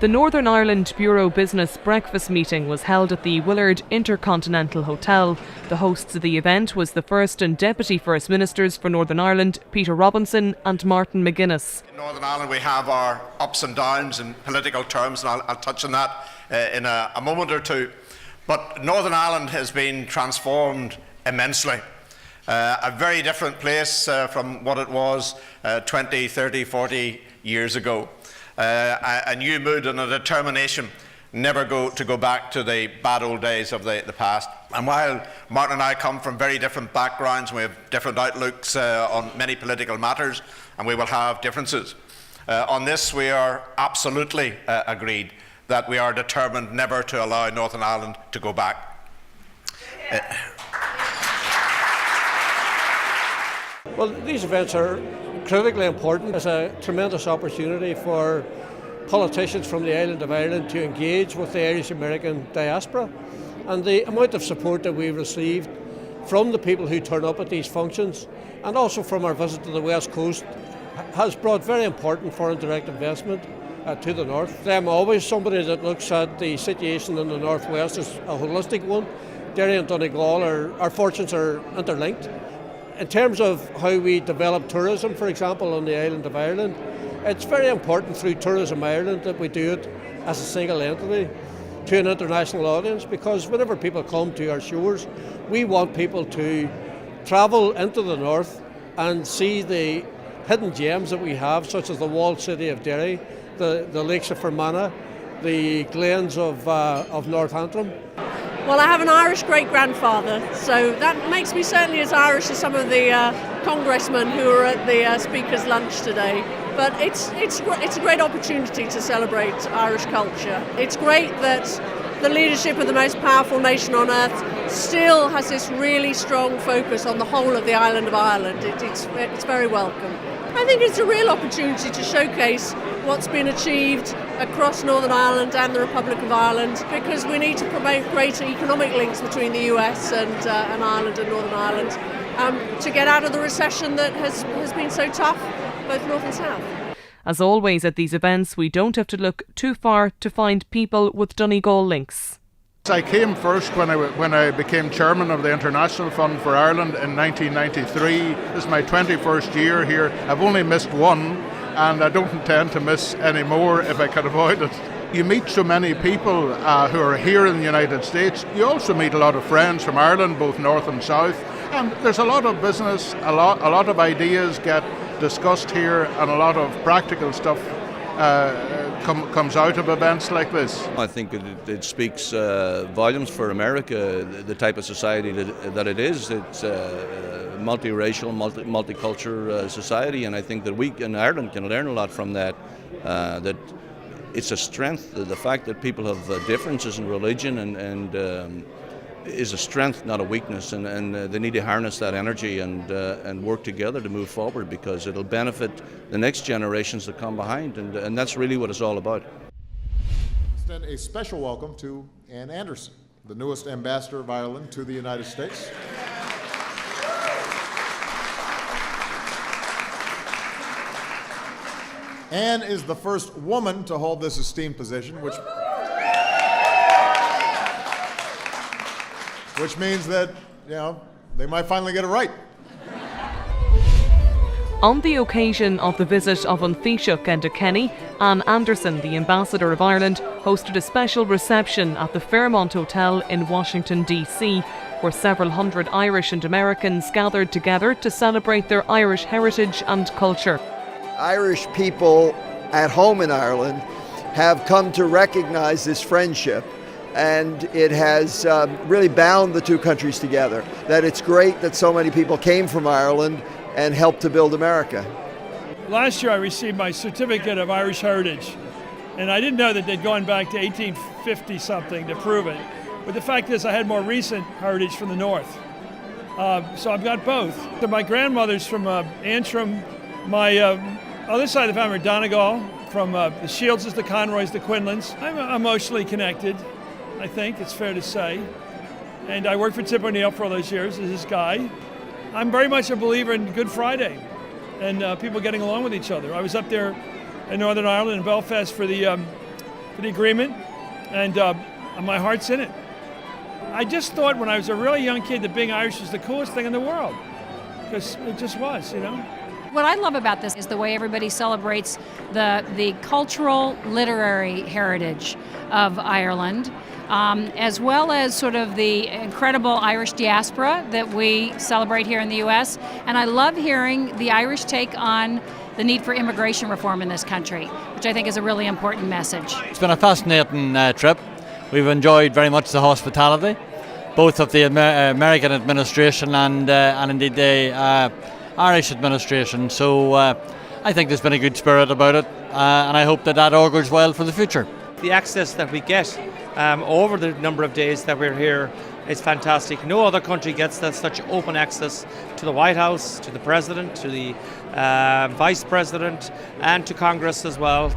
The Northern Ireland Bureau Business Breakfast meeting was held at the Willard Intercontinental Hotel. The hosts of the event was the First and Deputy First Ministers for Northern Ireland, Peter Robinson and Martin McGuinness. In Northern Ireland we have our ups and downs in political terms, and I'll touch on that in a moment or two. But Northern Ireland has been transformed immensely. A very different place from what it was 20, 30, 40 years ago. A new mood and a determination never to go back to the bad old days of the past. And while Martin and I come from very different backgrounds, and we have different outlooks on many political matters, and we will have differences. On this we are absolutely agreed that we are determined never to allow Northern Ireland to go back. Well, these events are critically important. It's a tremendous opportunity for politicians from the island of Ireland to engage with the Irish American diaspora, and the amount of support that we've received from the people who turn up at these functions and also from our visit to the West Coast has brought very important foreign direct investment to the north. I'm always somebody that looks at the situation in the northwest as a holistic one. Derry and Donegal, our fortunes are interlinked. In terms of how we develop tourism, for example, on the island of Ireland, it's very important through Tourism Ireland that we do it as a single entity to an international audience, because whenever people come to our shores, we want people to travel into the north and see the hidden gems that we have, such as the walled city of Derry, the lakes of Fermanagh, the glens of North Antrim. Well, I have an Irish great-grandfather, so that makes me certainly as Irish as some of the congressmen who are at the speaker's lunch today. But it's a great opportunity to celebrate Irish culture. It's great that the leadership of the most powerful nation on earth still has this really strong focus on the whole of the island of Ireland. It's very welcome. I think it's a real opportunity to showcase what's been achieved across Northern Ireland and the Republic of Ireland, because we need to promote greater economic links between the US and Ireland and Northern Ireland to get out of the recession that has been so tough, both north and south. As always at these events, we don't have to look too far to find people with Donegal links. I came first when I became chairman of the International Fund for Ireland in 1993. This is my 21st year here. I've only missed one, and I don't intend to miss any more if I can avoid it. You meet so many people who are here in the United States. You also meet a lot of friends from Ireland, both north and south, and there's a lot of business, a lot of ideas get discussed here, and a lot of practical stuff comes out of events like this. I think it speaks volumes for America, the type of society that it is. It's a multiracial, multicultural society, and I think that we in Ireland can learn a lot from that. That it's a strength. The fact that people have differences in religion and is a strength, not a weakness, and they need to harness that energy and work together to move forward, because it'll benefit the next generations that come behind, and that's really what it's all about. Extend a special welcome to Anne Anderson, the newest ambassador of Ireland to the United States. Anne is the first woman to hold this esteemed position, which means that, they might finally get it right. On the occasion of the visit of An Taoiseach and Kenny, Anne Anderson, the Ambassador of Ireland, hosted a special reception at the Fairmont Hotel in Washington, D.C., where several hundred Irish and Americans gathered together to celebrate their Irish heritage and culture. Irish people at home in Ireland have come to recognize this friendship, and it has really bound the two countries together. That it's great that so many people came from Ireland and helped to build America. Last year I received my certificate of Irish heritage, and I didn't know that they'd gone back to 1850 something to prove it. But the fact is I had more recent heritage from the north. So I've got both. So my grandmother's from Antrim, my other side of the family are Donegal, from the Shields, the Conroys, the Quinlans. I'm emotionally connected, I think it's fair to say. And I worked for Tip O'Neill for all those years as his guy. I'm very much a believer in Good Friday and people getting along with each other. I was up there in Northern Ireland in Belfast for the for the agreement, and my heart's in it. I just thought when I was a really young kid that being Irish was the coolest thing in the world, because it just was, you know. What I love about this is the way everybody celebrates the cultural, literary heritage of Ireland, as well as sort of the incredible Irish diaspora that we celebrate here in the U.S. And I love hearing the Irish take on the need for immigration reform in this country, which I think is a really important message. It's been a fascinating trip. We've enjoyed very much the hospitality, both of the American administration and indeed the Irish administration. So I think there's been a good spirit about it, and I hope that augurs well for the future. The access that we get over the number of days that we're here is fantastic. No other country gets that such open access to the White House, to the President, to the Vice President, and to Congress as well.